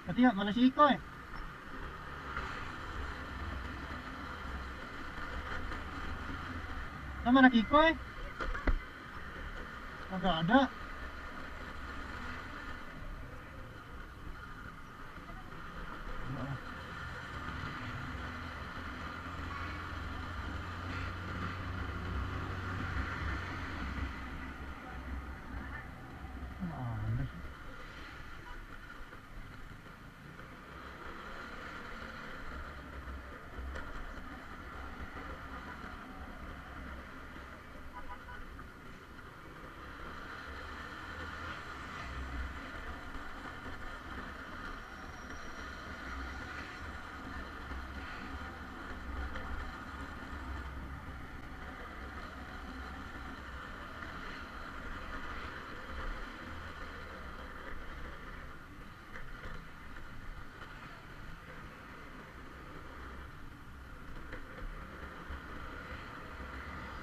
Berarti ya, mana si Ikoy? Mana Ikoy? Agak ada. Ada sih.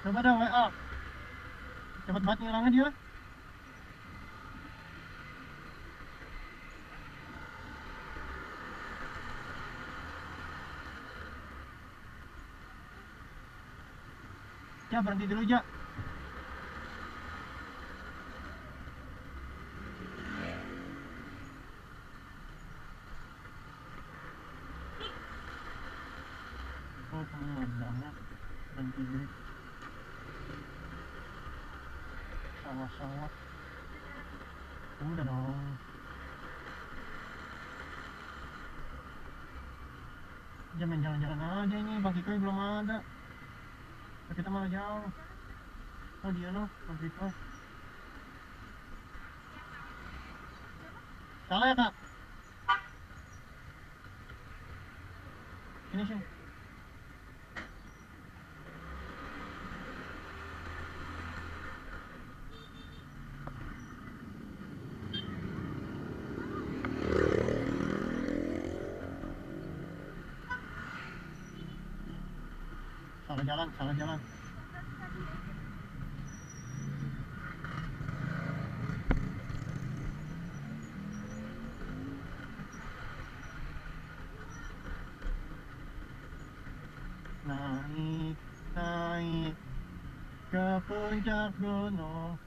Coba dah WA. Cepet banget ngilangnya dia. Ja, berhenti dulu, Ja. Oh, pemandangan. Berhenti dulu. Sawah-sawah. Udah dong. Jangan jalan-jalan aja ini. Bang Ikoy belum ada. Kita malah jauh. Oh, dia loh, Bang Ikoy. Salah ya, Kak? Ini sih. Salah jalan, salah jalan. Naik, naik ke puncak gunung.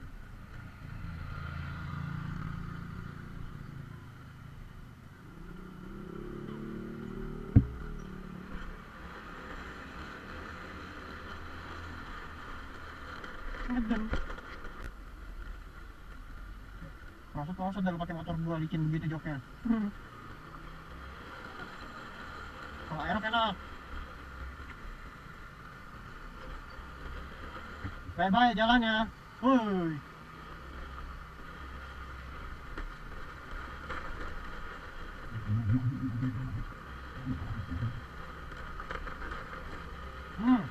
Ngeden. Maksud udah lu pakai motor gua licin begitu joknya. Kalau aerok enak. Bye-bye jalannya. Wuih. Hmm.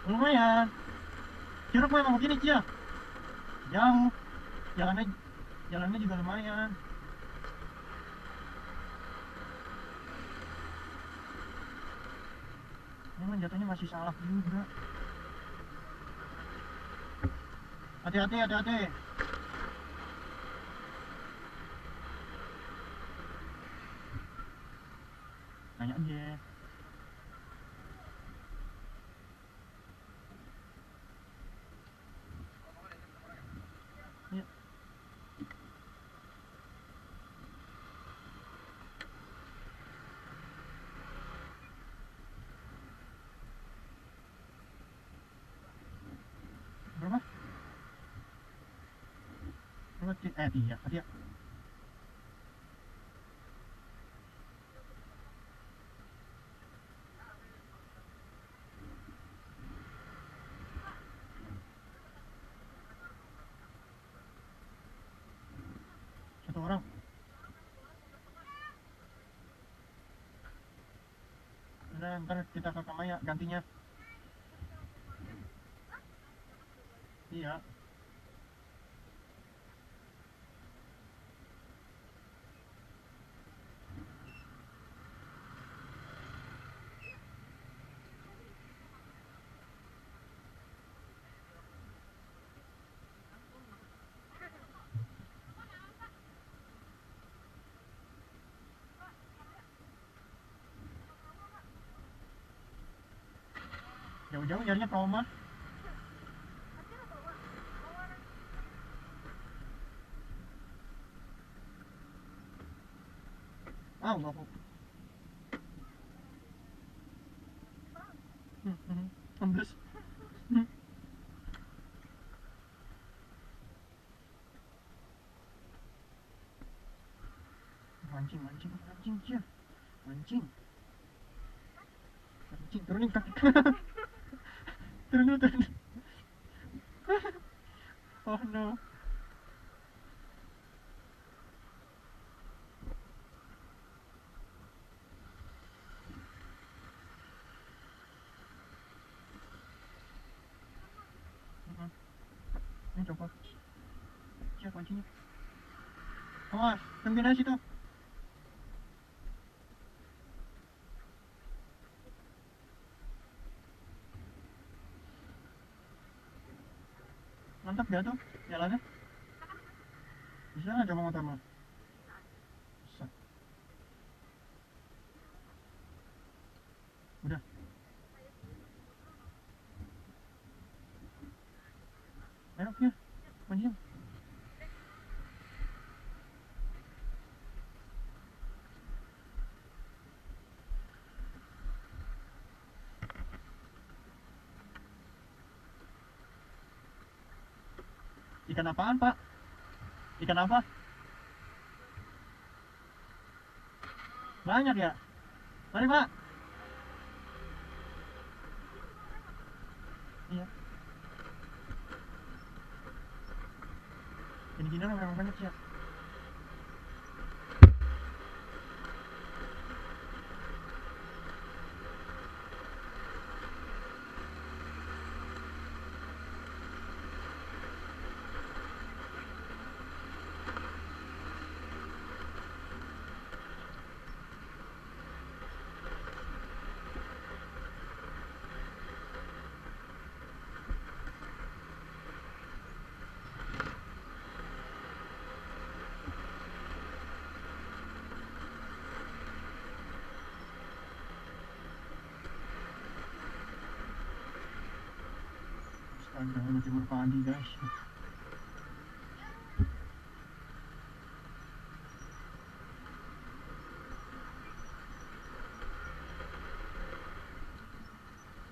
Lumayan. Curug memang begini, Cia. Jauh. Jalannya jalannya juga lumayan. Memang jatuhnya masih salah juga. Hati-hati, hati-hati. Tanya aja. Ya. Berapa? Berapa? Tiga. Tadi ya. Satu orang. Udah, ntar kita ke Kamaya gantinya. Iya. Jauh-jauh nyarinya trauma. Ah, enggak kok. Ambles. Mancing, mancing, mancing, cia. Mancing. Mancing, turunin kaki. Turun dulu, turun. Oh no. Ini coba. Cia, mancingnya. Awas, tungguin aja situ. Mantap gak tuh jalannya? Bisa nggak coba motor lo? Bisa. Udah. Ayo ya, mancing. Ikan apaan, Pak? Ikan apa? Banyak ya? Mari, Pak. Iya. Gini-gini memang banyak sih ya. Astaga, udah jemur pagi, guys.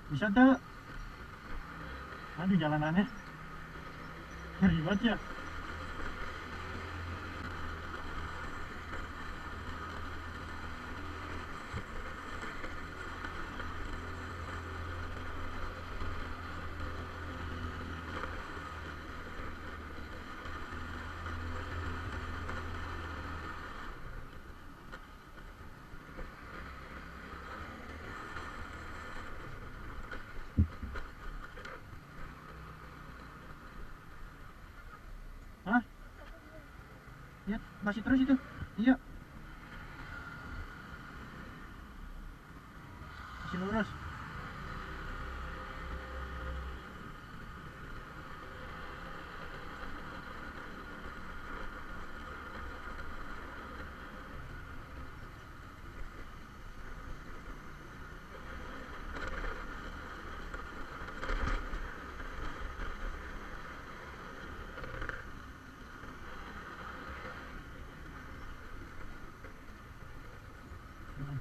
Bisa tuh. Aduh, jalanannya ngeri banget ya. Hah? Ya, masih terus itu. Iya, masih lurus.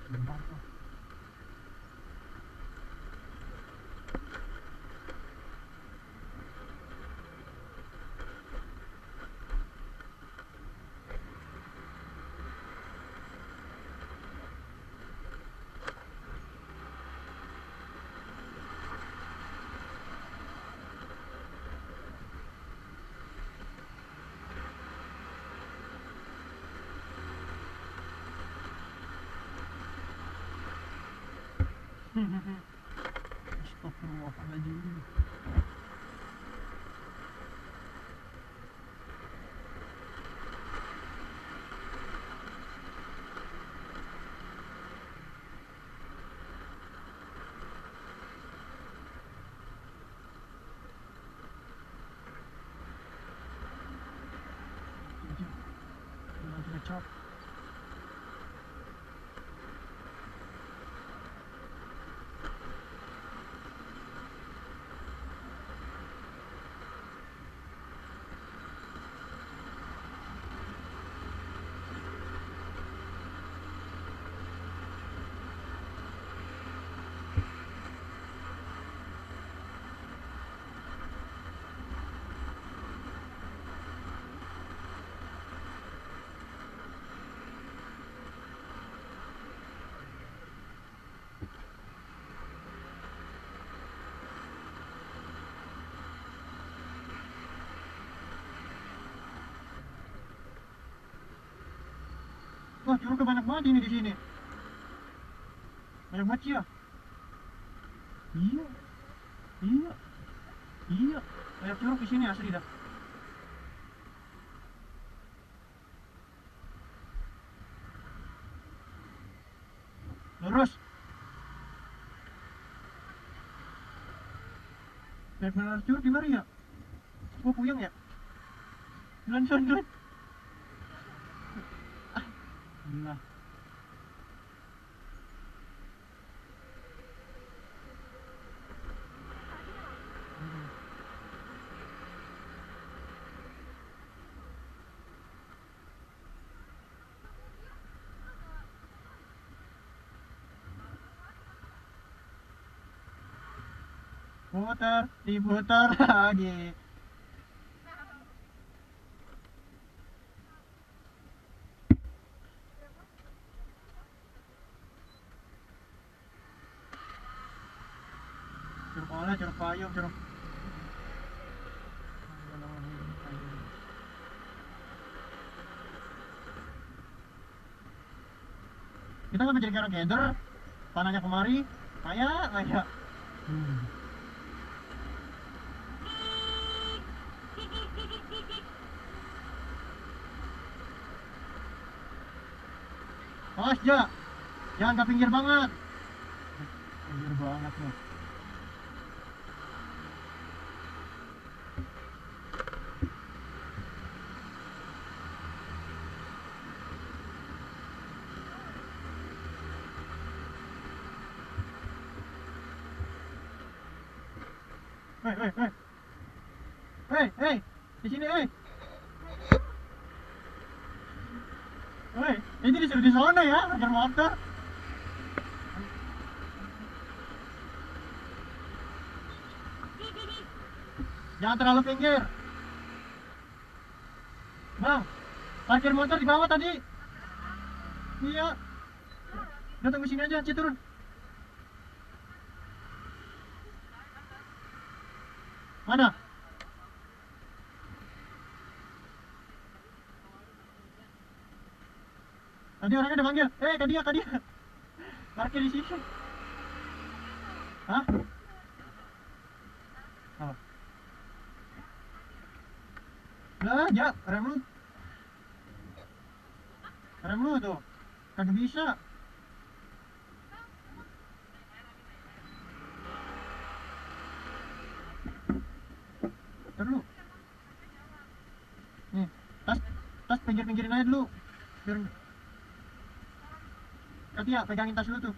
Sebentar tuh. Astagfirullahaladzim. Lagi ngecap. Wah, curugnya banyak banget ini di sini. Banyak banget ya. Iya, iya, iya. Banyak curug di sini asli dah. Lurus. Banyak benar curug di mana ya? Gua puyeng ya. Jalan, jalan, jalan. Nah, putar, diputar lagi. Curug olah, curug payung, curug. Kita nggak jadi kara gather, tanahnya kemari, kayak. Hmm. Awas ja, jangan ke pinggir banget. Pinggir banget loh. Hei, hei, hei. Hei, hei, di sini, hei. Hei, ini disuruh di sana ya, ajar motor. Jangan terlalu pinggir. Bang, parkir motor di bawah tadi. Iya. Udah tunggu sini aja, Ci turun. Mana? Tadi orangnya udah manggil. Kak dia. Parkir di sini. Hah? Oh. Lah, ya, rem lu. Rem lu tuh. Kagak bisa. Terus. Nih, tas pinggir-pinggirin aja dulu. Biar Katia pegangin tas dulu tuh.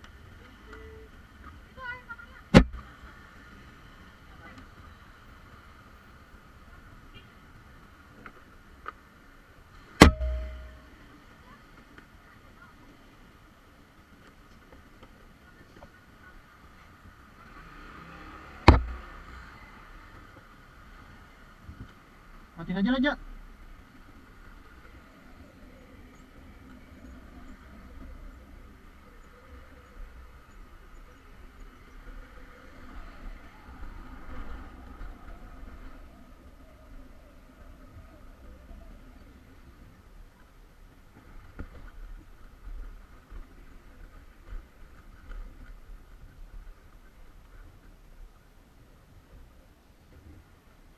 Matiin aja.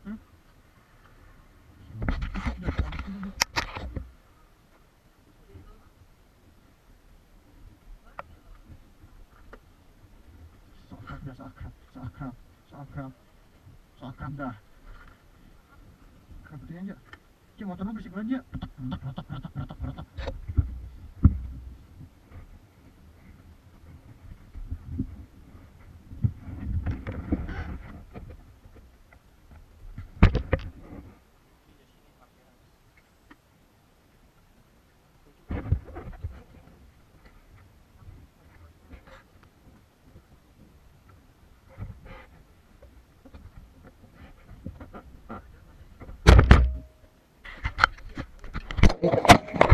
Hmm? So akrab dah, so akrab dah. Akrab aja. Ci, motor lu berisik banget ya. Retak, retak, retak, retak, retak, retak.